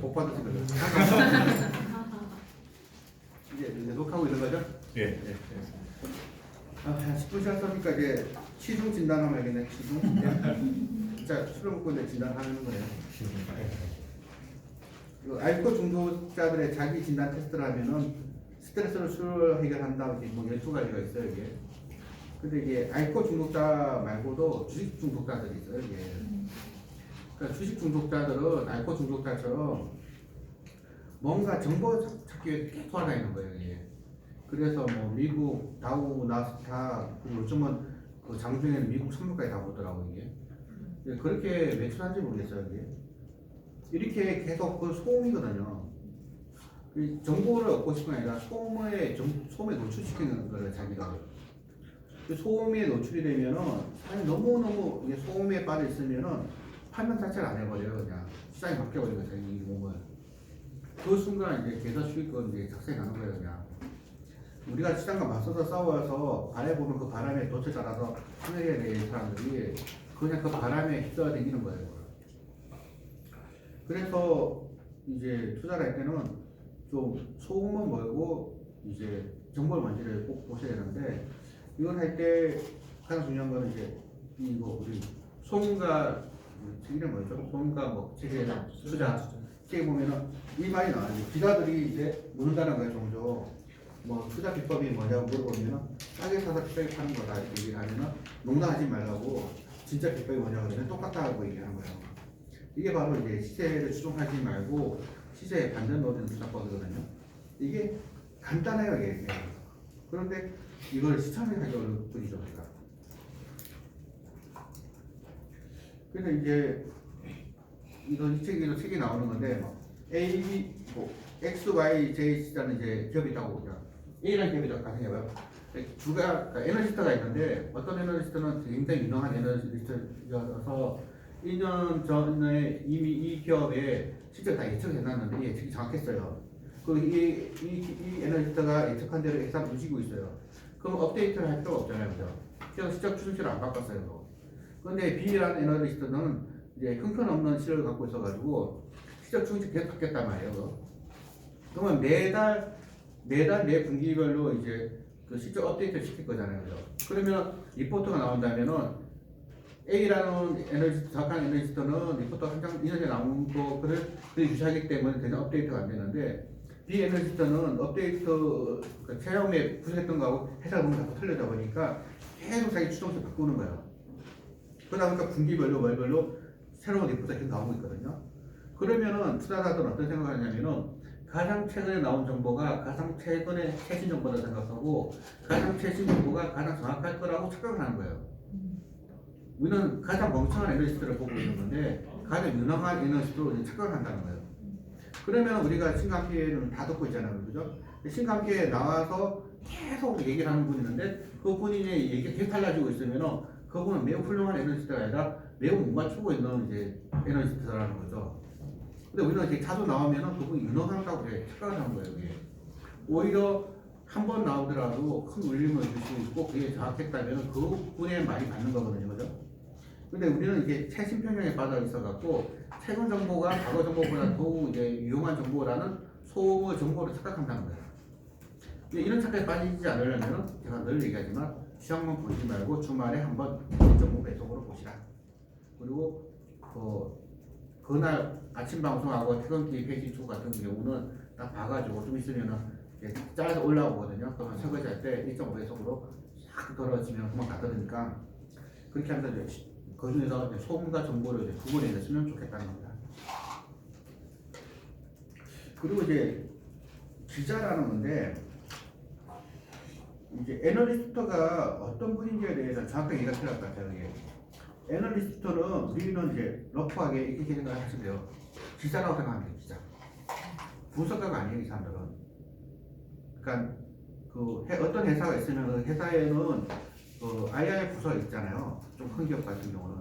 복 받으시거든요. 이제 녹화하고 있는 거죠? 예. 네. 아, 10분 지났으니까 이제 시중 진단하면 알겠네. 시중. 진짜 술을 먹고 이제 진단하는 거예요. 그 알코올 중독자들의 자기 진단 테스트를 하면은 스트레스를 술을 해결한다. 이렇게 뭐 12가지가 있어요, 이게. 근데 이게 알코올 중독자 말고도 주식 중독자들이 있어요, 이게. 그러니까 주식 중독자들은 알코올 중독자처럼 뭔가 정보 찾기 위해 계속 돌아다니는 거예요, 이게. 그래서 뭐 미국 다우 나스닥 그리고 요즘은 그 장중에는 미국 선물까지 다 보더라고 이게. 그렇게 매출한지 모르겠어요 이게. 이렇게 계속 그 소음이거든요. 그 정보를 얻고 싶은 게 아니라 소음에 노출시키는 거를 자기가. 그 소음에 노출이 되면은 사람이 너무너무 이게 소음에 빠져 있으면은 판단 자체를 안 해버려요. 그냥 시장이 바뀌어버리는 거죠 이 몸을. 그 순간 이제 계좌 수익권 이제 작성이 나는 거예요 그냥. 우리가 시장과 맞서서 싸워서 바라보면 그 바람에 돛을 달아서 하늘에 대는 사람들이 그냥 그 바람에 휩싸여 다니는 거예요. 그래서 이제 투자를 할 때는 좀 소음은 멀고 이제 정보를 먼저 꼭 보셔야 되는데 이걸 할 때 가장 중요한 거는 이제 이거 우리 소음과 책이름 뭐죠? 소음과 뭐 책에 투자 책에 보면은 이 말이 나와요. 기자들이 이제 묻는다는 거예요 종종. 뭐 투자 비법이 뭐냐고 물어보면은 싸게 사서 비싸게 파는 거다 이렇게 얘기를 하면은 농담하지 말라고 진짜 비법이 뭐냐고 하면 똑같다고 얘기하는 거예요. 이게 바로 이제 시세를 추종하지 말고 시세에 반전 넣는 투자법이거든요. 이게 간단해요 이게. 그런데 이걸 실천을 하기 어려울 뿐이죠 우리가. 그래서 이제 이건 이 책에 나오는 건데 뭐 A, B, 뭐 X, Y, Z 시자는 이제 기업이 있다고 보죠. A라는 기업이 가정해봐요. 그러니까 에너지스트가 있는데 어떤 에너지스트는 굉장히 유명한 에너지스트여서 1년 전에 이미 이 기업에 실적 다 예측을 해놨는데 이 예측이 정확했어요. 그리고 이 에너지스트가 예측한 대로 예산 움직이고 있어요. 그럼 업데이트를 할 필요가 없잖아요. 그죠? 그래서 실적 추정치를 안 바꿨어요. 그런데 B라는 에너지스트는 이제 형편없는 실력을 갖고 있어가지고 실적 추정치 계속 바뀌었단 말이에요. 그러면 매달 매 분기별로 이제 그 실적 업데이트를 시킬 거잖아요. 그죠? 그러면 리포트가 나온다면은 A라는 에너지스트, 정확한 에너지스트는 리포트 한 장 2년에 나온 거를 유지하기 때문에 대장 업데이트가 안 되는데 B 에너지스트는 업데이트 그러니까 체험에 구성했던 거하고 해석 보면 자꾸 틀려져 보니까 계속 자기 추정치 바꾸는 거예요. 그러다 보니까 분기별로 월별로 새로운 리포트가 계속 나오고 있거든요. 그러면은 투자자들은 어떤 생각을 하냐면은 가장 최근에 나온 정보가 가장 최근에 최신 정보다 생각하고 가장 최신 정보가 가장 정확할 거라고 착각을 하는 거예요. 우리는 가장 멍청한 에너지스트를 보고 있는 건데 가장 유능한 에너지스트로 착각을 한다는 거예요. 그러면 우리가 신감기에는 다 듣고 있잖아요. 그죠? 신감기에 나와서 계속 얘기를 하는 분이 있는데 그 본인의 얘기가 계속 달라지고 있으면 그분은 매우 훌륭한 에너지스트가 아니라 매우 못 맞추고 있는 이제 에너지스트라는 거죠. 근데 우리가 이렇게 자주 나오면은 그분이 유능하다고 착각을 하는 거예요. 이게. 오히려 한 번 나오더라도 큰 울림을 줄 수 있고 그게 정확했다면 그 분의 말이 맞는 거거든요. 그죠? 근데 우리는 이게 최신 편향에 빠져 있어갖고 최근 정보가 과거 정보보다 더욱 이제 유용한 정보라는 소음의 정보를 착각한다는 거예요. 근데 이런 착각에 빠지지 않으려면 제가 늘 얘기하지만 시황만 보지 말고 주말에 한번 정보 배속으로 보시라. 그리고 그날 아침 방송하고 퇴근길 페이지 2 같은 경우는 딱 봐가지고 좀 있으면은 잘라서 올라오거든요. 그러면 설거지할 때 1.5배속으로 싹 떨어지면 그만 가거든요. 그렇게 하면서 그 중에서 소음과 정보를 구분해 쓰면 좋겠다는 겁니다. 그리고 이제 기자라는 건데 이제 애널리스트가 어떤 분인지에 대해서 정확하게 얘기가 필요할 것 같아요. 이게. 애널리스트는 우리는 이제 러프하게 이렇게 생각을 하시면 돼요. 기자라고 생각하면 돼요. 기자. 분석가가 아니에요. 이 사람들은. 그러니까 어떤 회사가 있으면 그 회사에는 IR 부서가 있잖아요. 좀 큰 기업 같은 경우는.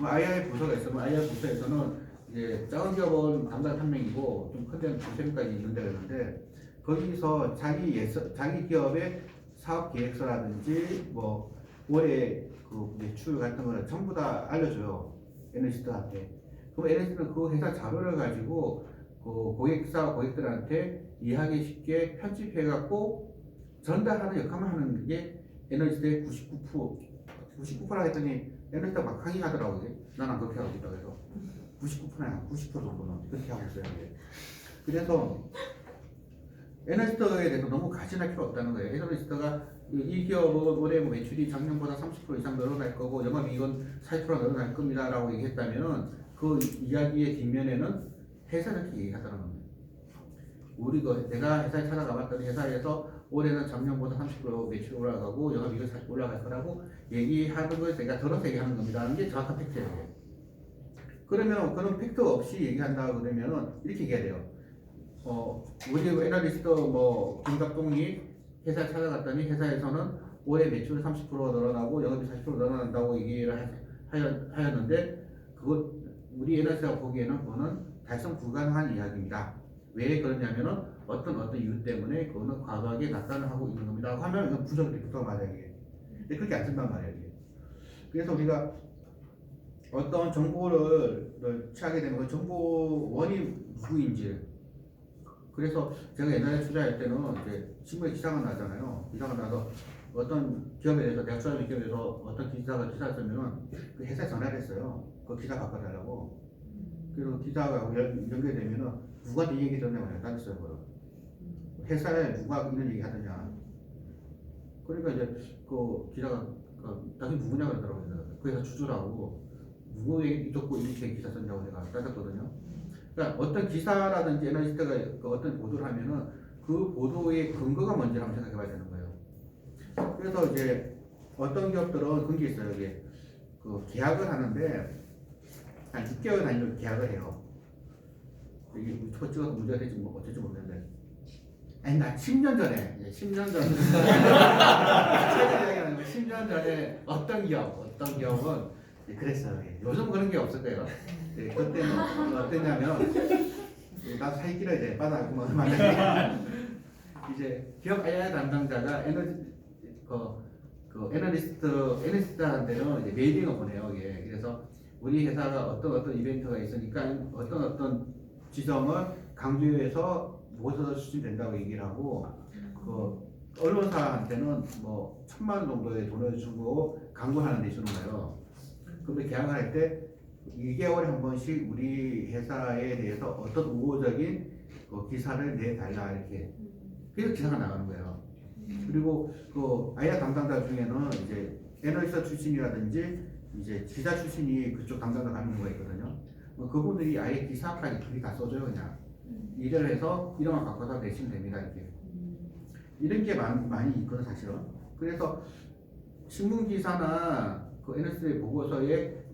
IR 부서가 있으면 IR 부서에서는 이제 작은 기업은 담당 한 명이고 좀 큰 데는 두세 명까지 있는데 그러는데 거기서 자기 기업의 사업 계획서라든지 뭐 올해 그 매출 같은 거를 전부 다 알려줘요. 애널리스트한테. 그럼 애널리스트는 그 회사 자료를 가지고 고객사와 고객들한테 이해하기 쉽게 편집해갖고 전달하는 역할만 하는 게 에너지스트의 99%라 했더니 에너지스트가 막 항의하더라고요. 나는 그렇게 하고 있다고 해서 99%야 90% 정도는 그렇게 하고 있어요. 그래서 에너지스트에 대해서 너무 가진할 필요 없다는 거예요. 에너지스트가 이 기업은 올해 뭐 매출이 작년보다 30% 이상 늘어날 거고 영업이익은 40% 늘어날 겁니다라고 얘기했다면은 그 이야기의 뒷면에는 회사를 이렇게 얘기하더라는 겁니다. 내가 회사에 찾아가봤더니 회사에서 올해는 작년보다 30% 매출이 올라가고 영업이익은 40% 올라갈 거라고 얘기하는 걸 제가 들어서 얘기하는 겁니다 하는 게 정확한 팩트예요. 그러면 그런 팩트 없이 얘기한다 그러면은 이렇게 얘기해야 돼요. 우리 애널리스트 김갑동이 회사에 찾아갔더니 회사에서는 올해 매출 30% 늘어나고 영업이 40% 늘어난다고 얘기를 하였는데 그것 우리 애널리스트가 보기에는 그거는 달성 불가능한 이야기입니다. 왜 그러냐면은 어떤 이유 때문에 그거는 과도하게 낙관을 하고 있는 겁니다. 하면 이건 부정이 붙어 만약에 근데 그렇게 안 쓴단 말이에요. 이게. 그래서 우리가 어떤 정보를 취하게 되면 그 정보원이 누구인지 그래서 제가 옛날에 투자할 때는 이제 신문에 기사가 나잖아요. 기사가 나서 어떤 기업에 대해서 내가 투자하는 기업에 대해서 어떤 기사를 쓰면은 그 회사에 전화를 했어요. 그 기사 바꿔달라고. 그리고 기사가 연결되면은 누구한테 이 얘기 들었냐고 내가 따졌어요. 그걸. 회사에 누가 이런 얘기 하느냐. 그러니까 이제 그 기사가 당신 누구냐 그러더라고요. 그 회사 주주라고 누구 얘기 듣고 이렇게 기사 썼냐고 내가 따졌거든요. 그러니까 어떤 기사라든지 애널리스트가 어떤 보도를 하면은 그 보도의 근거가 뭔지 한번 생각해 봐야 되는 거예요. 그래서 이제 어떤 기업들은 그런 게 있어요. 이게 계약을 하는데 한 6개월 단위로 계약을 해요. 이게 유튜브 찍어서 문제가 될지 어쩔지 모르겠는데 아니 나 10년 전에 10년 전에 10년 전에 어떤 기업은 그랬어요. 요즘 그런 게 없을 거예요. 그때는 어땠냐면 나도 사기끼려 이제 빠져나가고 만약에 이제 기업 AI 담당자가 애널리스트한테는 이제 메일링을 보내요. 이게. 그래서 우리 회사가 어떤 이벤트가 있으니까 어떤 지점을 강조해서 모셔서 추진된다고 얘기를 하고 언론사한테는 1,000만 원 정도의 돈을 주고 광고하는 데 주는 거예요. 근데 계약을 할 때 2개월에 한 번씩 우리 회사에 대해서 어떤 우호적인 기사를 내달라 이렇게 그래서 기사가 나가는 거예요. 그리고 아이아 담당자 중에는 이제 애널리스트 출신이라든지 이제 기자 출신이 그쪽 담당자 가는 경우가 있거든요. 그분들이 아예 기사까지 둘이 다 써줘요. 그냥 일을 해서 이름만 바꿔서 내시면 됩니다. 이렇게 이런 게 많이 있거든 사실은. 그래서 신문 기사나 애널리스트의 보고서에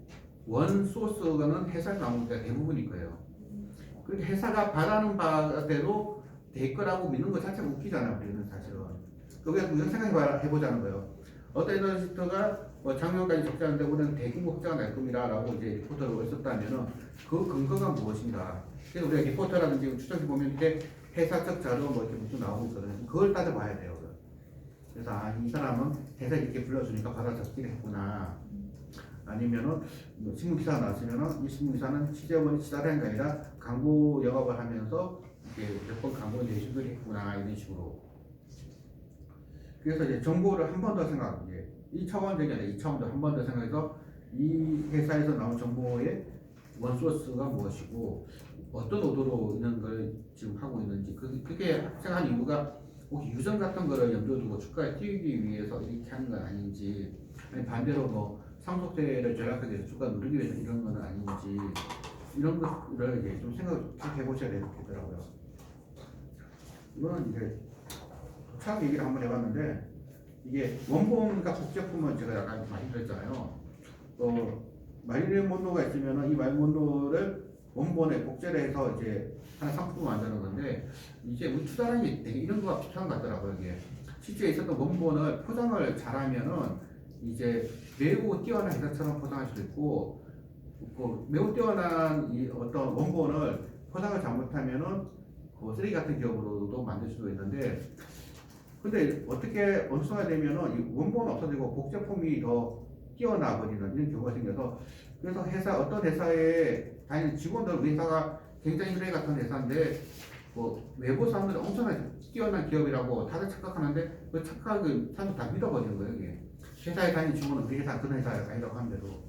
원 소스가는 회사에서 나오는 게 대부분일 거예요. 그러니까 회사가 바라는 바대로 될 거라고 믿는 것 자체가 웃기잖아요. 우리는 사실은. 그게 우선 생각해보자는 거예요. 어떤 애널리스트가 작년까지 적자인데 올해는 대규모 흑자가 날 겁니다 라고 이제 리포터를 썼다면은 그 근거가 무엇인가. 그래서 우리가 리포터라든지 추적해 보면 이렇게 회사적 자료 이렇게 무슨 나오고 있거든요. 그걸 따져봐야 돼요. 그래서 이 사람은 회사 이렇게 불러주니까 받아 적기를 했구나. 아니면은 신문 기사가 나왔으면은 이 신문 기사는 취재원이 취재한 게 아니라 광고 영업을 하면서 이렇게 몇 번 광고 내주기를 했구나 이런 식으로. 그래서 이제 정보를 한 번 더 생각하게 1차원적이 아니라 2차원도 한 번 더 생각해서 이 회사에서 나온 정보의 원소스가 무엇이고 어떤 의도로 이런 걸 지금 하고 있는지 그게 생각한 이유가 혹시 유전 같은 거를 염두에 두고 주가에 띄우기 위해서 이렇게 하는 건 아닌지 아니 반대로 상속세를 절약하기 위해서 주가 누르기 위해서 이런 건 아닌지 이런 것들을 이제 좀 생각해 보셔야 되겠더라고요. 이거는 이제 처음 얘기를 한번 해봤는데 이게 원본과 복제품은 제가 약간 많이 들었잖아요. 마릴린 monroe가 있으면 이 마릴린 monroe를 원본에 복제를 해서 이제 하나 상품을 만드는 건데 이제 우리 투자라는 게 되게 이런 거가 필요한 것 같더라고요. 이게 실제 있었던 원본을 포장을 잘하면은 이제 매우 뛰어난 회사처럼 포장할 수도 있고 매우 뛰어난 어떤 원본을 포장을 잘못하면은 쓰레기 같은 기업으로도 만들 수도 있는데 근데 어떻게 어느 순간 되면은 이 원본은 없어지고 복제품이 더 뛰어나 버리는 이런 경우가 생겨서 그래서 어떤 회사에 다니는 직원들 우리 회사가 굉장히 미래 같은 회사인데 뭐 외부 사람들이 엄청나게 뛰어난 기업이라고 다들 착각하는데 그 착각을 사람들 다 믿어버리는 거예요. 이게 회사에 다니는 직원은 그 회사 그런 회사가 아니라고 하는데도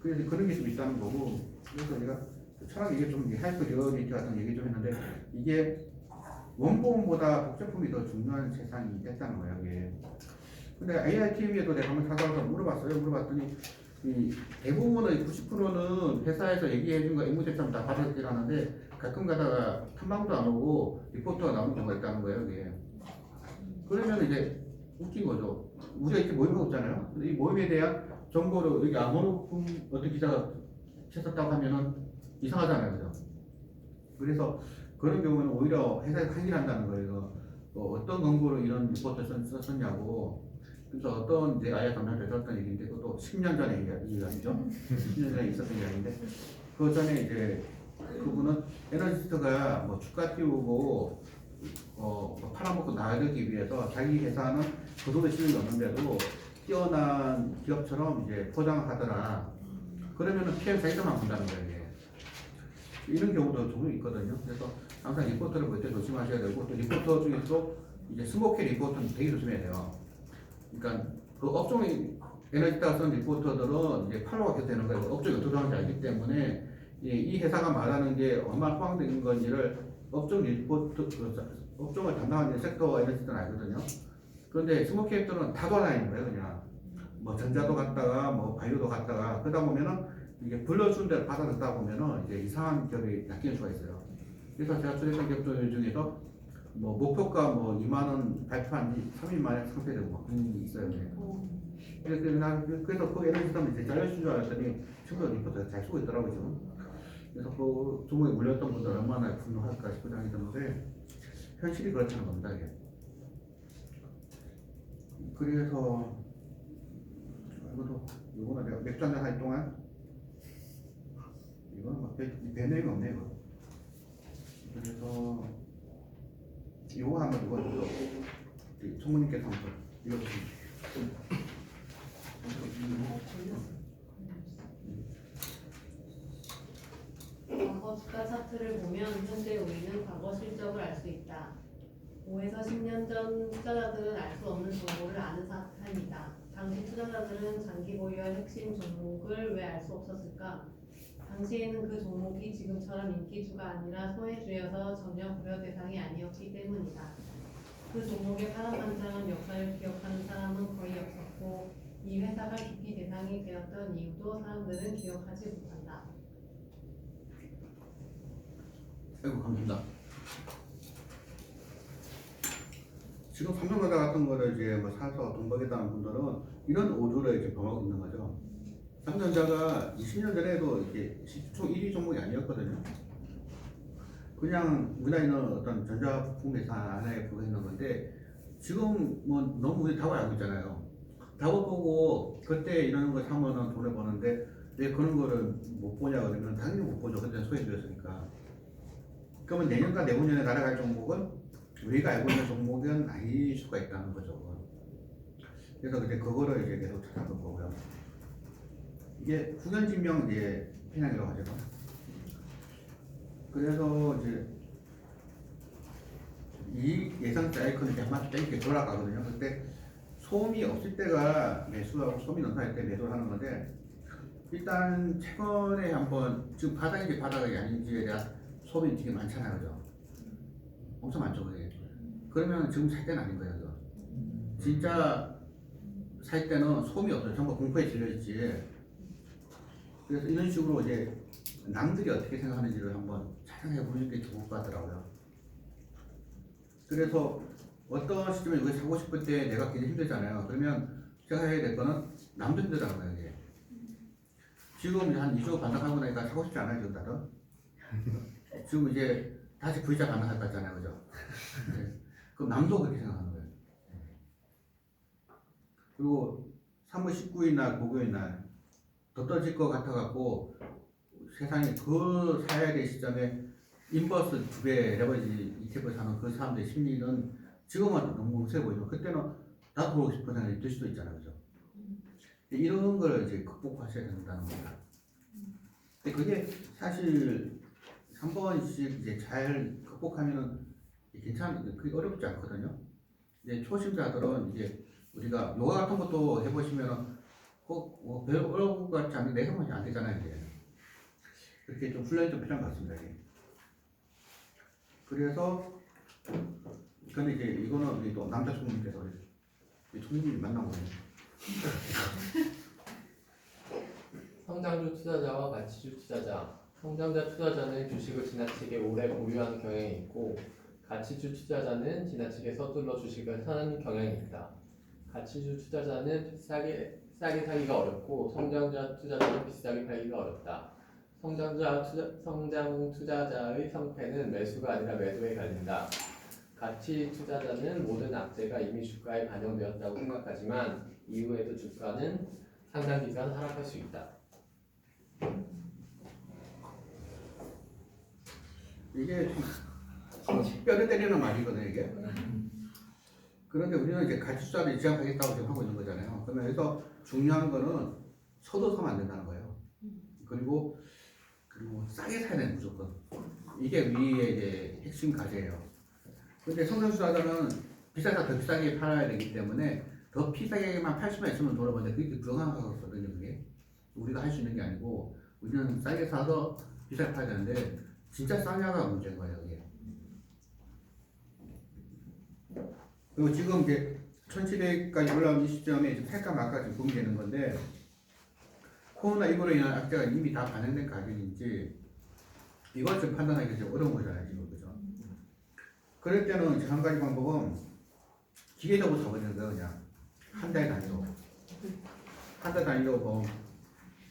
그래서 그런 게 좀 있다는 거고 그래서 내가 차라리 이게 좀 하이퍼 리얼리티 같은 얘기 좀 했는데 이게 원본보다 복제품이 더 중요한 세상이 됐다는 거예요. 이게 근데 AITV에도 내가 한번 찾아가서 물어봤어요. 물어봤더니 이 대부분의 90%는 회사에서 얘기해 준 거 임무대점 다 받아들이라는데 가끔 가다가 탐방도 안 오고 리포트가 나오는 경우가 있다는 거예요. 이게 그러면 이제 웃긴 거죠. 우리가 이렇게 모임하고 있잖아요. 근데 이 모임에 대한 정보를 여기 아무런 어떤 기자가 채웠다고 하면은 이상하잖아요. 그죠? 그래서 그런 경우는 오히려 회사에 항의를 한다는 거예요. 어떤 근거로 이런 리포트를 썼냐고. 그래서 어떤 이제 아예 담당자가 들었던 얘기인데 그것도 10년 전에 이야기죠. 10년 전에 있었던 이야기인데 그 전에 이제 그분은 에너지스트가 뭐 주가 띄우고 뭐 팔아먹고 나가기 위해서 자기 회사는 그 정도 실력이 없는데도 뛰어난 기업처럼 이제 포장을 하더라. 그러면은 PM 자기가만 본다는 거예요. 이게. 이런 경우도 종종 있거든요. 그래서 항상 리포터를 볼 때 조심하셔야 되고 또 리포터 중에서도 이제 스모키 리포터는 되게 조심해야 돼요. 그러니까 그 업종이 에너지다가 쓴 리포터들은 이제 팔로우가 계속 되는 거예요. 업종이 어떻게 하는지 알기 때문에 이 회사가 말하는 게 얼마나 포함된 건지를 업종 리포트 업종을 담당하는 섹터 에너지들은 알거든요. 그런데 스모키 앱들은 다 돌아다니는 거예요. 그냥 뭐 전자도 갔다가 뭐 바이오도 갔다가 그러다 보면은 이게 불러준 대로 받아 듣다 보면은 이제 이상한 기업이 낚이는 수가 있어요. 그래서 제가 출연한 기업들 중에서 뭐 목표가 뭐 2만 원 발표한 지 3일 만에 상폐되고 막 그런 게 있어요. 그래서 그 에너지들은 이제 잘려준 줄 알았더니 친구가 리포트가 잘 쓰고 있더라고요. 지금. 그래서 그 종목에 물렸던 분들 얼마나 분노할까 싶은 생각이 드는데 현실이 그렇다는 겁니다. 이게. 그래서 이거는 내가 맥주 한잔 할 동안 이거는 막 배내가 없네 이거. 그래서 이거 한번 이거 총무님께서 한번 이거 과거 주가 차트를 보면 현재 우리는 과거 실적을 알 수 있다. 5에서 10년 전 투자자들은 알 수 없는 정보를 아는 상태입니다. 당시 투자자들은 장기 보유한 핵심 종목을 왜 알 수 없었을까? 당시에는 그 종목이 지금처럼 인기주가 아니라 소외주여서 전혀 고려 대상이 아니었기 때문이다. 그 종목의 파란만장한 역사를 기억하는 사람은 거의 없었고 이 회사가 깊이 대상이 되었던 이유도 사람들은 기억하지 못한다. 아이고 감사합니다. 지금 삼성전자 같은 거를 이제 뭐 사서 돈 벌겠다는 분들은 이런 오류를 이제 범하고 있는 거죠. 삼성전자가 20년 전에도 이게 시총 1위 종목이 아니었거든요. 그냥 우리나라 있는 어떤 전자부품 회사 하나에 불과했는 건데 지금 뭐 너무 우리 답을 알고 있잖아요. 답을 보고 그때 이런 거 사면은 돈을 버는데 왜 그런 거를 못 보냐 그러면 당연히 못 보죠. 그때 소외주였으니까. 그러면 내년과 내후년에 날아갈 종목은 우리가 알고 있는 종목은 아닐 수가 있다는 거죠. 그래서 이제 그거를 이제 계속 찾아볼 거고요. 이게 후견진명 이제 편향이라고 하죠. 그래서 이제 이 예상치 아이콘이 한마디 이렇게 돌아가거든요. 그때 소음이 없을 때가 매수하고 소음이 넘어갈 때 매도를 하는 건데 일단 최근에 한번 지금 바닥인지 바닥이 아닌지에 대한 소음이 되게 많잖아요. 그죠? 엄청 많죠. 그게. 그러면 지금 살 때는 아닌 거예요. 그죠? 진짜 살 때는 소음이 없어요. 전부 공포에 질려있지. 그래서 이런 식으로 이제 남들이 어떻게 생각하는지를 한번 촬영해 보는 게 좋을 것 같더라고요. 그래서 어떤 시점에 이거 사고 싶을 때 내가 굉장히 힘들잖아요. 그러면 제가 해야 될 거는 남들 힘들다는 거예요. 이게. 지금 한 2주 반납하고 나니까 사고 싶지 않아요. 지금 다들. 지금 이제 다시 V자 반납할 것 같잖아요. 그죠? 네. 그럼 남도 그렇게 생각하는 거예요. 그리고 3월 19일 날 목요일 날 더 떨어질 것 같아갖고 세상에 그 사야 될 시점에 인버스 2배 레버리지 ETF를 사는 그 사람들의 심리는 지금은 너무 뭉세 보이죠. 그때는 나도 그러고 싶은 생각이 들 수도 있잖아요. 그죠? 이런 걸 이제 극복하셔야 된다는 겁니다. 근데 그게 사실 한 번씩 이제 잘 극복하면은 그게 어렵지 않거든요. 이제 초심자들은 이제 우리가 요가 같은 것도 해보시면은 꼭뭐 어려운 것 같지 않은데 내가 하면 안 되잖아요. 이제 그렇게 좀 훈련이 좀 필요한 것 같습니다. 이게. 그래서 근데 이제 이거는 우리 또 남자 총님께서 우리 총님이 만난 거예요. 성장주 투자자와 가치주 투자자. 성장자 투자자는 주식을 지나치게 오래 보유하는 경향이 있고 가치주 투자자는 지나치게 서둘러 주식을 사는 경향이 있다. 가치주 투자자는 싸게 사기가 어렵고 성장자 투자자는 비싸게 팔기가 어렵다. 성장 투자자의 성패는 매수가 아니라 매도에 갈린다. 가치 투자자는 모든 악재가 이미 주가에 반영되었다고 생각하지만 이후에도 주가는 상당 기간 하락할 수 있다. 이게 좀 뼈를 때리는 말이거든요, 이게. 그런데 우리는 이제 가치 투자를 제한하겠다고 지금 하고 있는 거잖아요. 그러면 여기서 중요한 거는 서도 사면 안 된다는 거예요. 그리고 싸게 사야 되는 무조건. 이게 우리의 이제 핵심 과제예요. 근데 성장 투자자는 비싸다 더 비싸게 팔아야 되기 때문에 더 비싸게만 팔 수만 있으면 돌아보는데 그게 불가능하거든요, 그게. 우리가 할 수 있는 게 아니고 우리는 싸게 사서 비싸게 팔아야 되는데 진짜 싸냐가 문제인 거예요, 이게. 그리고 지금 이제 1700까지 올라온 이 시점에 지금 살까 말까 지금 고민되는 건데 코로나19로 인한 악재가 이미 다 반영된 가격인지 이걸 좀 판단하기 좀 어려운 거잖아요, 지금. 그죠? 그럴 때는 이제 한 가지 방법은 기계적으로 사버리는 거예요, 그냥. 한 달 단위로. 한 달 단위로 뭐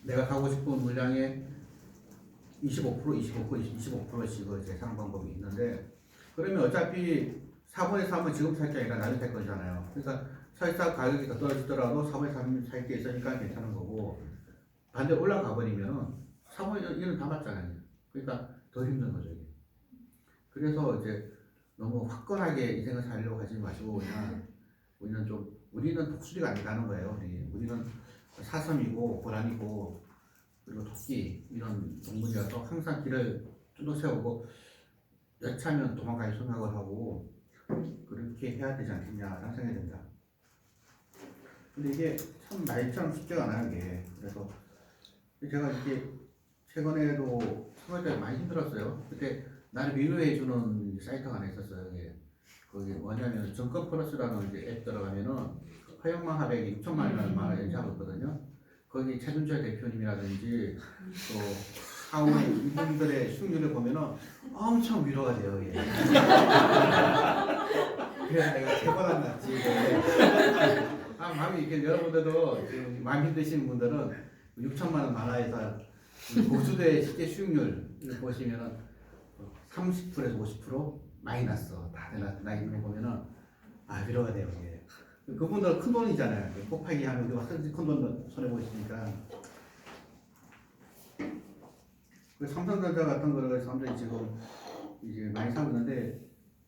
내가 사고 싶은 물량의 25%씩 이제 사는 방법이 있는데 그러면 어차피 4번에 사면 지금 살 게 아니라 나중에 살 거잖아요. 그러니까 설사 가격이 더 떨어지더라도 4번에 사면 살 게 있으니까 괜찮은 거고 반대로 올라가 버리면은 4번에 이는 다 맞잖아요. 그러니까 더 힘든 거죠, 이게. 그래서 이제 너무 화끈하게 인생을 살려고 하지 마시고 그냥 우리는 독수리가 아니라는 거예요. 우리는 사슴이고 고라니고 그리고 토끼 이런 동물이라서 항상 길을 쭉 세우고 여차하면 도망갈 생각을 하고 그렇게 해야 되지 않겠냐라는 생각이 듭니다. 근데 이게 참 말처럼 쉽지가 않아요, 이게. 그래서 제가 이렇게 최근에도 3월달에 많이 힘들었어요. 그때 나를 위로해주는 사이트가 하나 있었어요. 이게. 거기 뭐냐면 정권 플러스라는 이제 앱 들어가면은 화영망 하백이 6천만 원을 연주하고 있거든요. 거기 최준철 대표님이라든지 또 하우 이분들의 수익률을 보면은 엄청 위로가 돼요. 이게. 그래서 내가 최고는 났지. 마음이 이렇게 여러분들도 지금 마음 힘드신 분들은 6천만 원 만화에서 고수대 실제 수익률 보시면은 30%에서 50% 마이너스 다 나 있는 거 보면은 위로가 돼요. 이게. 그분들 큰 돈이잖아요. 곱하기 하면 우리가 큰 돈 손해 보시니까. 그 삼성전자 같은 거를 사람들이 지금 이제 많이 사고 있는데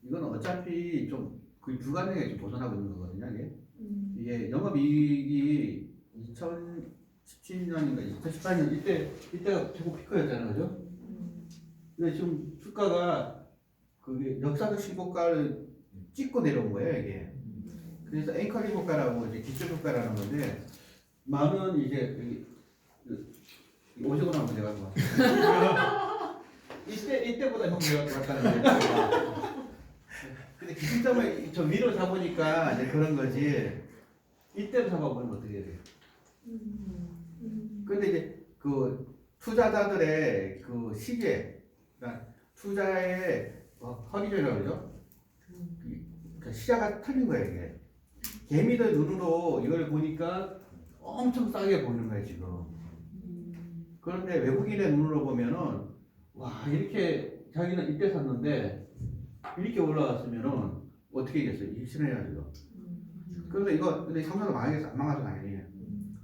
이건 어차피 좀 거의 불가능에 좀 도전하고 있는 거거든요. 이게 영업이익이 2017년인가 2018년 이때가 최고 피크였잖아요, 그죠? 근데 지금 주가가 그게 역사적 신고가를 찍고 내려온 거예요, 이게. 그래서 앵커 주가라고 이제 기초 주가라는 건데 많은 이제 오시고 나면 내가 뭐 이때보다 형 내가 좋았다는 거예요. 근데 기준점을 저 위로 잡으니까 이제 그런 거지. 이때로 잡아보면 어떻게 해야 돼요? 근데 이제 그 투자자들의 그 시계, 그러니까 투자의 허리라고 그러죠? 그 시야가 틀린 거예요, 이게. 개미들 눈으로 이걸 보니까 엄청 싸게 보이는 거예요, 지금. 그런데 외국인의 눈으로 보면은, 와, 이렇게 자기는 이때 샀는데, 이렇게 올라갔으면은, 어떻게 되겠어요? 이게 실현해야죠. 근데 삼성은 망하겠어? 안 망하죠, 당연히.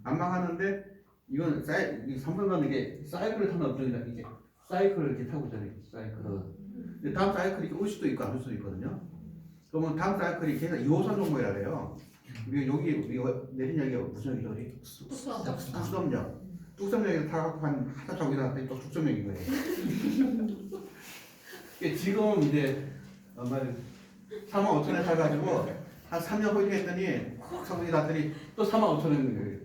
안 망하는데, 이건 삼성은 이게 사이클을 타는 업종이다. 이게 사이클을 이렇게 타고 있잖아요, 사이클을. 근데 다음 사이클이 이렇게 올 수도 있고 안 올 수도 있거든요. 그러면 다음 사이클이 계속 2호선 종목이라 그래요. 여기 내린 여기가 무슨 여기죠? 우리? 뚝섬역. 뚝섬역에서 타고 한참 저기다 또 죽섬역인 거예요. 지금 이제 얼마 4만 5천에 사가지고 한 3년 홀딩했더니 콕 사분이 났더니 또 4만 5천에 거예요.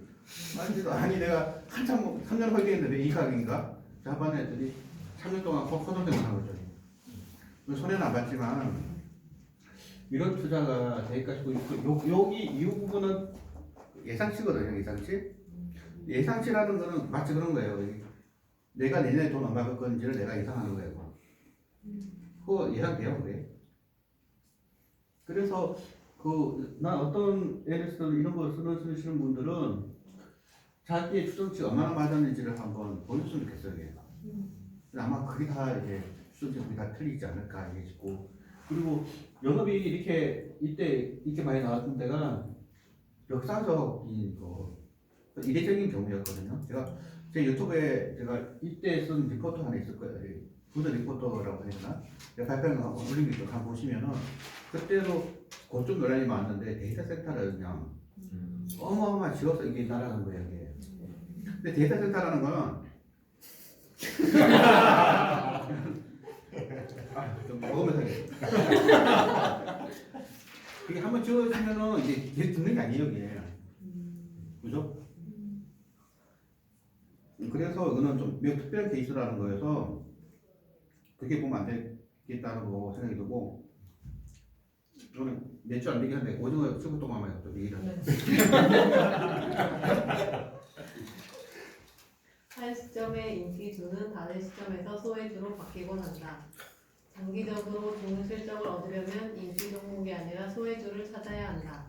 아니 내가 한참 3년 홀딩했는데 이 가격인가? 자반에 했더니 3년 동안 콕 소득되고 한 거죠. 손해는 안 봤지만 이런 투자가 될까 싶고 여기 이 부분은 예상치거든요. 예상치라는 거는 마치 그런 거예요. 내가 내년에 돈 얼마 벌 건지를 내가 예상하는 거예요. 그거 예상돼요, 그게. 그래서 난 어떤 예를 들어서 이런 거 쓰시는 분들은 자기의 추정치가 얼마나 맞았는지를 한번 보여줬으면 좋겠어요. 이게. 아마 그게 다 이제 추정치가 다 틀리지 않을까 이게 싶고, 그리고 영업이 이렇게 이때 많이 나왔던 데가 역사적인 이례적인 경우였거든요. 제 유튜브에 제가 이때 쓴 리포터 하나 있을 거예요. 푸드 리포터라고 해야 되나? 제가 발표한 거 올린 게 한번 보시면은 그때도 그쪽 논란이 많았는데 데이터 센터를 그냥 어마어마한 지어서 이게 날아간 거예요. 이게. 근데 데이터 센터라는 거는 좀 먹으면서 해. 그게 한번 지어지면은 이제 계속 듣는 게 아니에요, 이게. 그죠? 그래서 이거는 좀 매우 특별한 케이스라는 거여서 그렇게 보면 안 되겠다는 거 생각이 들고, 저는 몇 주 안 되긴 한데 오징어 10분 동안만 해요. 좀 얘기를. 한 시점의 인기주는 다른 시점에서 소외주로 바뀌곤 한다. 장기적으로 좋은 실적을 얻으려면 인기 종목이 아니라 소외주를 찾아야 한다.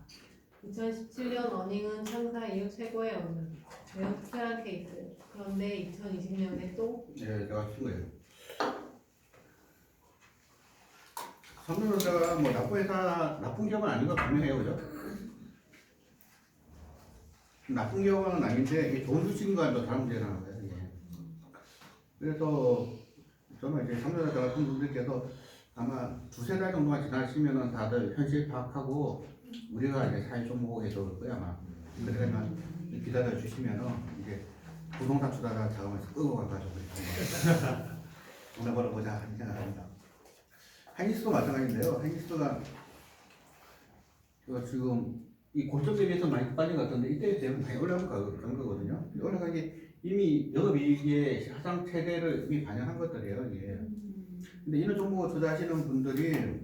2017년 어닝은 창사 이후 최고의 어닝. 매우 특별한 케이스. 그런데 2020년에 또 네, 제가 쓴 거예요. 삼성전자가 뭐 나쁜 기업은 아닌 거 분명해요, 그죠? 나쁜 기업은 아닌데 이게 좋은 주식인가 또 다른 문제라는 거예요, 이게. 그래서 저는 이제 삼성전자 같은 분들께서 아마 두세 달 정도만 지나시면은 다들 현실 파악하고 우리가 이제 사회 종목에 들어올 거야 아마. 그러면 기다려 주시면은 이제 부동산 투자가 자금을 끌고 가가지고 돈을 벌어보자 하는 생각합니다. 하이닉스도 마찬가지인데요. 하이닉스가 지금 이 고점 대비해서 많이 빠진 것 같은데 이때 되면 많이 올라간 거거든요. 올라간 게 이미 영업이익의 사상 최대를 이미 반영한 것들이에요. 이게. 근데 이런 종목을 투자하시는 분들이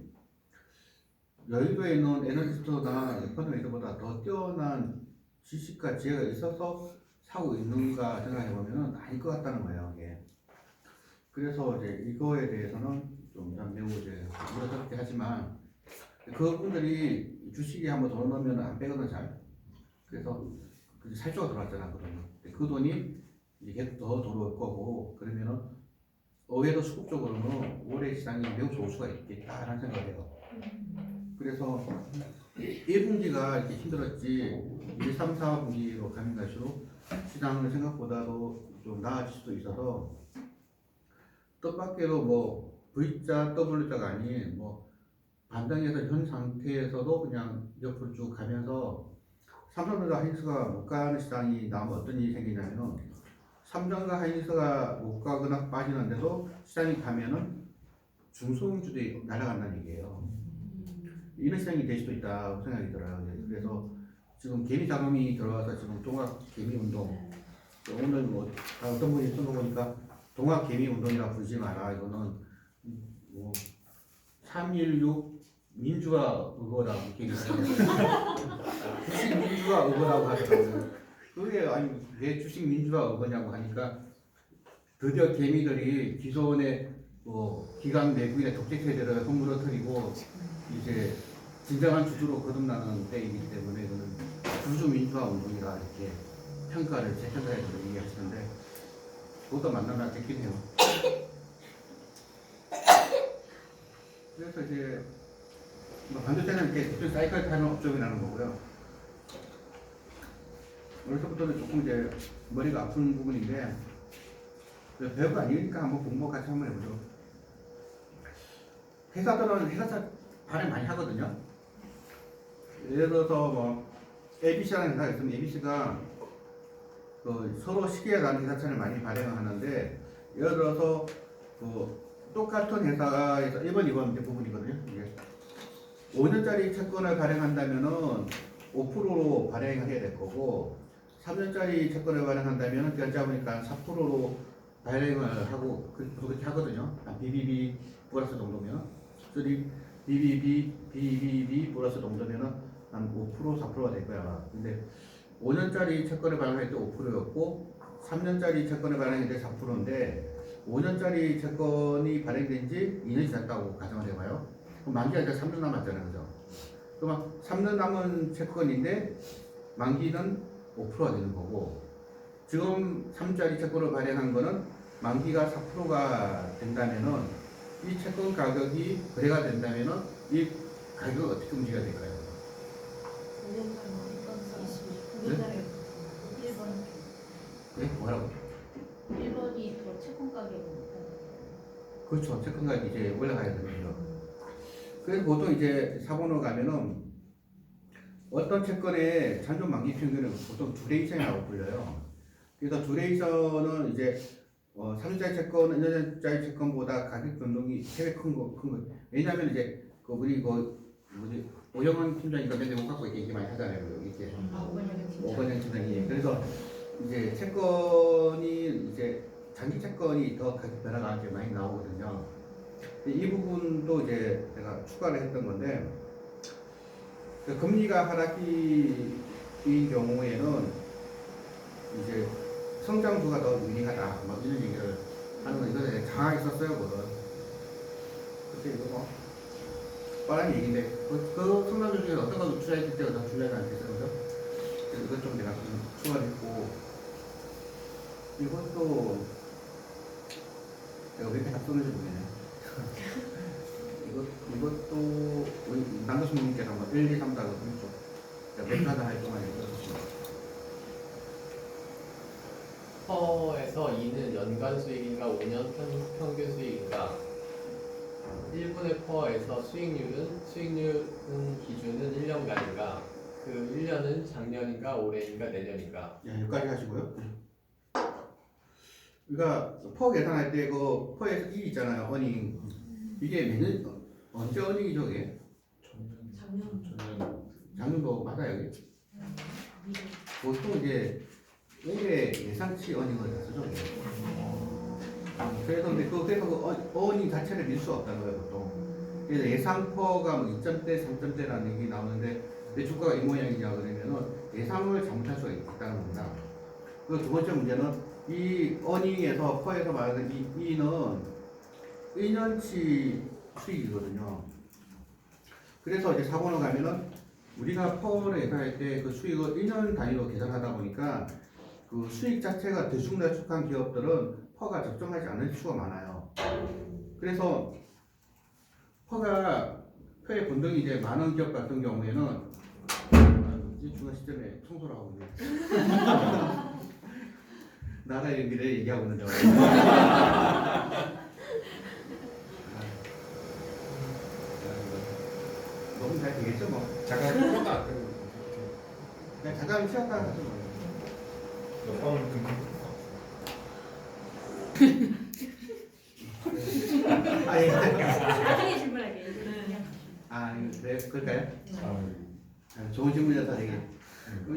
여의도에 있는 애널리스트나 펀드매니저보다 더 뛰어난 지식과 지혜가 있어서 사고 있는가 생각해 보면은 아닐 것 같다는 거예요. 이게. 그래서 이제 이거에 대해서는 좀 매우 이제 우려스럽게 하지만 그분들이 주식에 한번 돈 넣으면 안 빼거든 잘. 그래서 살조가 들어왔잖아 그러면. 그 돈이 이제 계속 더 들어올 거고 그러면은 의외로 수급적으로는 올해 시장이 매우 좋을 수가 있겠다라는 생각을 해요. 그래서 1분기가 이렇게 힘들었지 1, 3, 4분기로 가면 갈수록 시장은 생각보다도 좀 나아질 수도 있어서 뜻밖에도 뭐 V자, W자가 아닌 뭐 반등해서 현 상태에서도 그냥 옆으로 쭉 가면서 삼성전자 하이닉스가 못 가는 시장이 나오면 어떤 일이 생기냐면은 삼성과 하이닉스가 못 가거나 빠지는데도 시장이 가면은 중소형주들이 날아간다는 얘기예요. 이런 시장이 될 수도 있다고 생각이 들어요. 그래서 지금 개미 자금이 들어와서 지금 동학 개미 운동 오늘 뭐 어떤 분이 쓴 거 보니까 동학 개미 운동이라 부르지 마라. 이거는 뭐 316 민주화 의거라고 이렇게 얘기하잖아요. 주식 민주화 의거라고 하더라고요. 그게 아니 왜 주식 민주화 의거냐고 하니까 드디어 개미들이 기존의 뭐 기관 내부의 독재 체제를 허물어뜨리고 이제 진정한 주주로 거듭나는 때이기 때문에 이거는 주주 민주화 운동이라 이렇게 평가를 재평가해서 얘기하시는데 그것도 만나면 됐긴 해요. 그래서 이제 뭐 반도체는 이렇게 특별 사이클 타는 업종이라는 거고요. 여기서부터는 조금 이제 머리가 아픈 부분인데 별거 아니니까 한번 공부 같이 한번 해보죠. 회사들은 회사 발행 많이 하거든요. 예를 들어서 뭐 ABC라는 회사가 있으면 ABC가 서로 시기에 나는 회사차를 많이 발행을 하는데 예를 들어서 똑같은 회사에서 1번, 2번 이제 부분이거든요. 이게 5년짜리 채권을 발행한다면은 5%로 발행을 해야 될 거고 3년짜리 채권을 발행한다면은 결자 보니까 4%로 발행을 하고 그렇게 하거든요. 한 BBB 플러스 정도면, 저기 BBB 플러스 정도면은 한 5% 4%가 될 거야. 근데 5년짜리 채권을 발행할 때 5%였고 3년짜리 채권을 발행할 때 4%인데 5년짜리 채권이 발행된 지 2년 지났다고 가정을 해봐요. 그럼 만기가 이제 3년 남았잖아요. 그죠? 그러면 3년 남은 채권인데 만기는 5%가 되는 거고 지금 3년짜리 채권을 발행한 거는 만기가 4%가 된다면은 이 채권 가격이 거래가 된다면은 이 가격은 어떻게 움직여야 될까요? 5년짜리 1번. 네? 뭐라고? 1번이 더 채권 가격이 높고. 그렇죠. 채권 가격이 이제 올라가야 되는 거죠. 그래서 보통 이제 사본으로 가면은 어떤 채권의 잔존 만기 평균은 보통 두레이션이라고 불려요. 그래서 두레이션은 이제 3년짜리 채권은 1년짜리 채권보다 가격 변동이 되게 큰 거. 왜냐하면 이제 그 우리 오영환 팀장이 이거 맨날 못 갖고 이렇게 얘기 많이 하잖아요. 이렇게 오건영 팀장이. 그래서 이제 채권이 이제 장기 채권이 더 가격 변화가 이제 많이 나오거든요. 이 부분도 이제 제가 추가를 했던 건데 그 금리가 하락기인 경우에는 이제 성장도가 더 유리하다 막 이런 얘기를 하는 거 이거 다 있었어요 그거는. 그때 이거 뭐 뻔한 얘기인데 그 성장도 중에 어떤 거 투자했을 때가 더 중요하지 않겠어요 그죠? 그래서 이것 좀 내가 좀 추가를 했고 이것도 내가 왜 이렇게 다 썼는지 모르겠네. 이것도 우리 남교수님께서 뭐 1, 2, 3, 4가 좀 몇 가지 할 동안 읽어주시면 퍼에서 2는 연간 수익인가 5년 평균 수익인가 1분의 퍼에서 수익률은 기준은 1년간인가 그 1년은 작년인가 올해인가 내년인가 여기까지 하시고요. 그러니까 퍼 계산할 때 그 퍼에서 이 있잖아요. 어닝 이게 매년 언제 어닝이죠 이게? 작년도 맞아요 이게? 보통 이제 올해 예상치 어닝을 쓰죠. 그래서 근데 그래서 그 어닝 자체를 밀 수 없다는 거예요 보통. 그래서 예상 퍼가 뭐 2점대, 3점대라는 얘기 나오는데 왜 주가가 이 모양이냐 그러면은 예상을 잘못할 수가 있다는 겁니다. 그리고 두 번째 문제는 이 어닝에서 퍼에서 말하는 이 E는 1년치 수익이거든요. 그래서 이제 4번으로 가면은 우리가 퍼를 예상할 때 그 수익을 1년 단위로 계산하다 보니까 그 수익 자체가 들쑥날쑥한 기업들은 퍼가 적정하지 않을 수가 많아요. 그래서 퍼의 본동이 이제 많은 기업 같은 경우에는 이 중간 시점에 청소를 하고 있네요. 나라의 미래 얘기하고 있는데 너무 잘 되겠죠 뭐. 잠깐 끄고 안 끄고 그냥 잠깐 쉬었다 하죠 뭐. 몇 번을 끊고 아니 나중에 질문할게요. 네 그럴까요? 좋은 질문이었다 되게.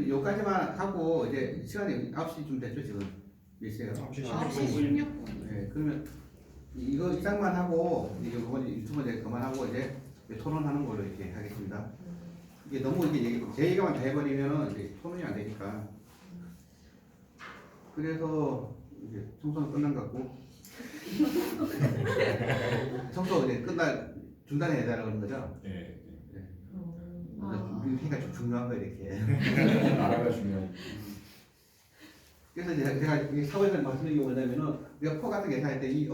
여기까지만 하고 이제 시간이 9시쯤 됐죠 지금 몇 시에요? 16분. 네 그러면 이거 이상만 하고 이제 이번 유튜브 이제 그만하고 이제 토론하는 걸로 이렇게 하겠습니다. 이게 너무 이게 제 얘기만 다 해버리면은 이제 토론이 안 되니까. 그래서 이제 청소는 끝난 것 같고 청소 이제 중단해야 되라는 거죠? 네. 우리가 좀 중요한 거 이렇게. 나라가 중요한. 그래서 제가 이 사회에서 말씀드린 게 뭐냐면은 우리가 퍼 같은 계산할 때 이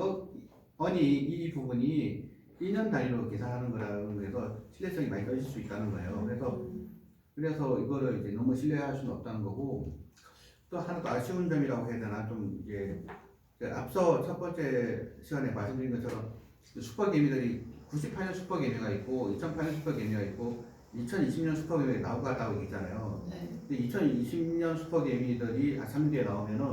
부분이 1년 단위로 계산하는 거라는 거에서 신뢰성이 많이 떨어질 수 있다는 거예요. 그래서 이거를 이제 너무 신뢰할 수는 없다는 거고 또 하나 또 아쉬운 점이라고 해야 되나 좀 이제 앞서 첫 번째 시간에 말씀드린 것처럼 슈퍼개미들이 98년 슈퍼개미가 있고 2008년 슈퍼개미가 있고 2020년 슈퍼개미가 나오고 있잖아요. 네. 근데 2020년 슈퍼개미들이 3뒤에 나오면은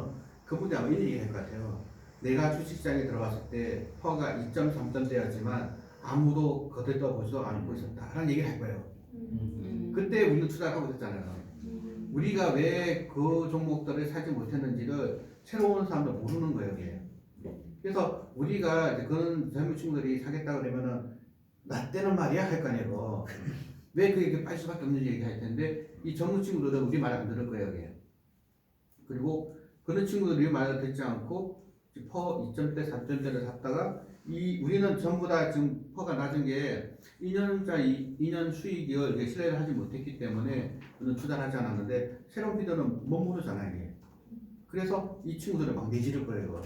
그분들이 아마 이런 얘기 할 것 같아요. 내가 주식시장에 들어갔을 때 퍼가 2.3점대였지만 아무도 거들떠 보지도 않고 있었다라는 얘기를 할 거예요. 그때 우리는 투자를 하고 있었잖아요. 우리가 왜 그 종목들을 사지 못했는지를 새로운 사람들 모르는 거예요, 이게. 그래서 우리가 이제 그런 젊은 친구들이 사겠다 그러면은 나 때는 말이야 할 거 아니에요. 왜 그게 빠질 수밖에 없는지 얘기할 텐데 이 젊은 친구들은 우리 말 안 들을 거예요, 이게. 그리고 그런 친구들이 말을 듣지 않고 퍼 2점대, 3점대를 샀다가 우리는 전부 다 지금 퍼가 낮은 게 2년 수익을 이게 신뢰를 하지 못했기 때문에 우리는 투자를 하지 않았는데 새로운 피더는 못 모르잖아요, 이게. 그래서 이 친구들은 막 내지를 거예요.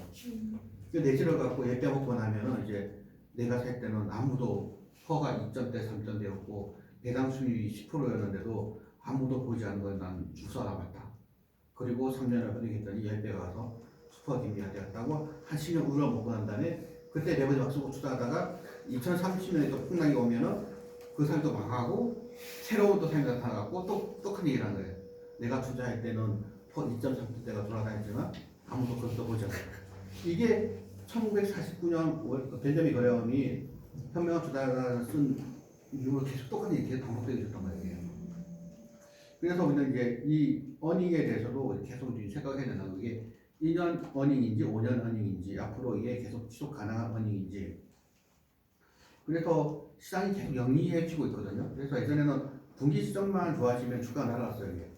그 내지를 갖고 얘 빼먹고 나면은 이제 내가 살 때는 아무도 퍼가 2점대, 3점대였고 배당 수익이 10%였는데도 아무도 보지 않는 걸 난 주서 알아봤다. 그리고 3년을 버리겠더니 10배가 가서 슈퍼 김리가 되었다고 한 10년 우러먹고 난 다음에 그때 레버리 막 쓰고 투자하다가 2030년에 또 폭락이 오면은 그 사람도 망하고 새로운 또 사람이 나타나갖고 또 큰 얘기를 한 거예요. 내가 투자할 때는 퍼 2.3대가 돌아다녔지만 아무도 그것도 보지 않았다. 이게 1949년 벤저민 거래원이 현명한 투자를 쓴 이후로 계속 똑같은 얘기 계속 반복되고 있었단 말이에요. 그래서 우리는 이제 이 어닝에 대해서도 계속 생각해야 된다는 게 2년 어닝인지 5년 어닝인지 앞으로 이게 계속 지속 가능한 어닝인지. 그래서 시장이 계속 영리해지고 있거든요. 그래서 예전에는 분기 시점만 좋아지면 주가가 날아갔어요, 이게.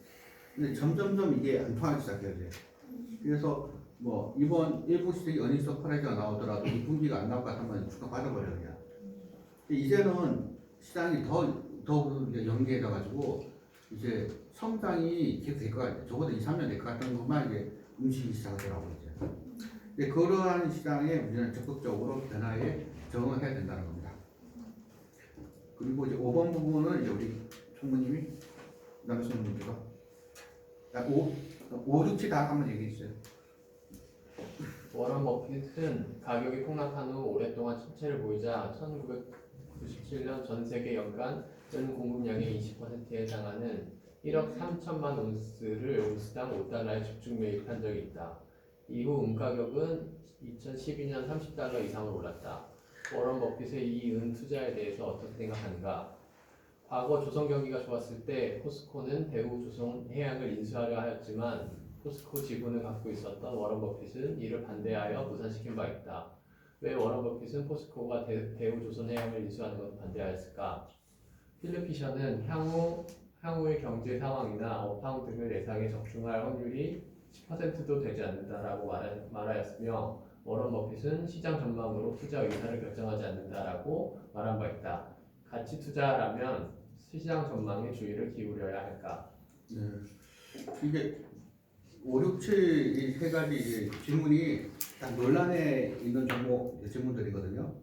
근데 점점점 이게 안 통하기 시작해요, 이제. 그래서 뭐 이번 일부 시장이 어닝 서프라이즈가 나오더라도 2분기가 안 나올 것 같으면 주가 빠져버려요, 그냥. 이제는 시장이 더 영리해져 가지고 이제 성장이 계속 될 것 같아요. 적어도 2, 3년 될 것 같은 것만 이제 움직이기 시작하더라고요, 이제. 근데 그러한 시장에 우리는 적극적으로 변화에 적응을 해야 된다는 겁니다. 그리고 이제 5번 부분은 이제 우리 총무님이 남수님께서 5, 6, 7 다 한번 얘기해 주세요. 워런 버핏은 가격이 폭락한 후 오랫동안 침체를 보이자 1997년 전 세계 연간 전 공급량의 20%에 해당하는 1억 3천만 온스를 온스당 $5에 집중 매입한 적이 있다. 이후 가격은 2012년 $30 이상으로 올랐다. 워런 버핏의 이 은 투자에 대해서 어떻게 생각하는가? 과거 조선 경기가 좋았을 때 포스코는 대우조선해양을 인수하려 하였지만 포스코 지분을 갖고 있었던 워런 버핏은 이를 반대하여 무산시킨 바 있다. 왜 워런 버핏은 포스코가 대우조선해양을 인수하는 것을 반대하였을까? 필립 피셔는 향후의 경제 상황이나 업황 등을 예상에 적중할 확률이 10%도 되지 않는다라고 말하였으며 워런 버핏은 시장 전망으로 투자 의사를 결정하지 않는다라고 말한 바 있다. 가치 투자라면 시장 전망에 주의를 기울여야 할까? 네. 이게 5, 6, 7 이 세 가지 이제 질문이 딱 논란에 있는 종목 질문들이거든요.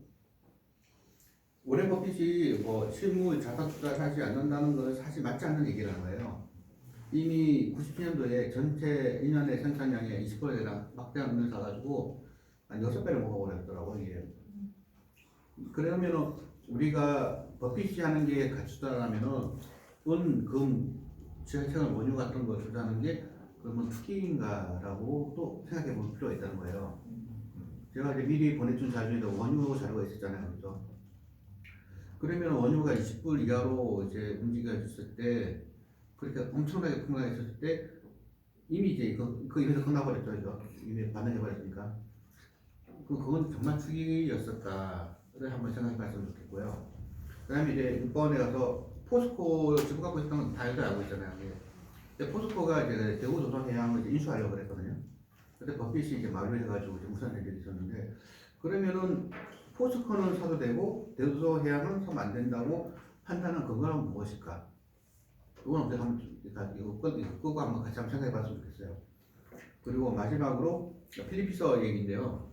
워렌 버핏이 뭐 실무 자산 투자를 하지 않는다는 것은 사실 맞지 않는 얘기라는 거예요. 이미 97년도에 전체 1년의 생산량의 20%에 대한 막대한 은을 사가지고 한 6배를 먹어버렸더라고요, 이게. 그러면은 우리가 버핏이 하는 게 가치 투자라면은 은, 금, 지하철, 원유 같은 거 투자하는 게 그러면 투기인가라고 또 생각해 볼 필요가 있다는 거예요. 제가 이제 미리 보내준 자료에도 원유 자료가 있었잖아요, 그렇죠? 그러면 원유가 20불 이하로 이제 움직여졌을 때 그렇게 엄청나게 폭락했을 때 이미 이제 그 일에서 끝나버렸죠, 이거 이미 반응해버렸으니까. 그건 정말 투기였었다를 한번 생각해봤으면 좋겠고요. 그다음에 이제 6번에 가서 포스코 지분 갖고 있었던 건 다들 알고 있잖아요. 근데 포스코가 이제 대우조선해양을 인수하려고 그랬거든요. 그때 버핏이 이제 마비를 해가지고 무산된 적이 있었는데 그러면은 포스코는 사도 되고 대우조선해양은 사면 안 된다고 판단한 근거는 무엇일까? 이건 어떻게 하면 이거 한번 같이 한번 생각해봤으면 좋겠어요. 그리고 마지막으로 필리피서 얘기인데요.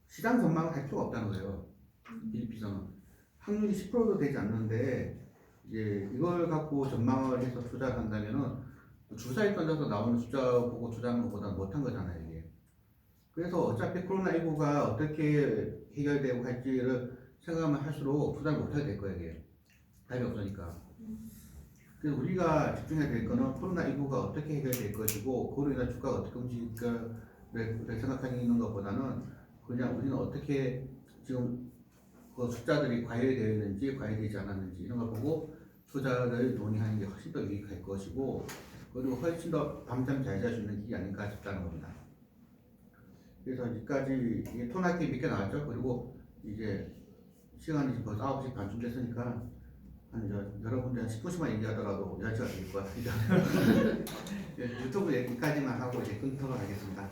시장 전망을 할 필요가 없다는 거예요. 필리피서는 확률이 10%도 되지 않는데 이제 이걸 갖고 전망을 해서 투자를 한다면은 주사위 던져서 나오는 숫자 보고 투자하는 것보다 못한 거잖아요, 이게. 그래서 어차피 코로나19가 어떻게 해결되고 할지를 생각하면 할수록 투자를 못하게 될 거예요, 이게. 답이 없으니까. 그래서 우리가 집중해야 될 거는 코로나19가 어떻게 해결될 것이고 그로 인한 주가가 어떻게 움직일까 생각하는 것보다는 그냥 우리는 어떻게 지금 그 숫자들이 과열되어 있는지 과열되지 않았는지 이런 걸 보고 투자를 논의하는 게 훨씬 더 유익할 것이고 그리고 훨씬 더 밤잠 잘 잘 수 있는 길이 아닌가 싶다는 겁니다. 그래서 여기까지 이게 토나게 몇 개 나왔죠. 그리고 이제 시간이 벌써 9시 반쯤 됐으니까 한 여러분들 한 10분씩만 얘기하더라도 10시가 될 거야. 예, 유튜브 얘기까지만 하고 이제 끊도록 하겠습니다.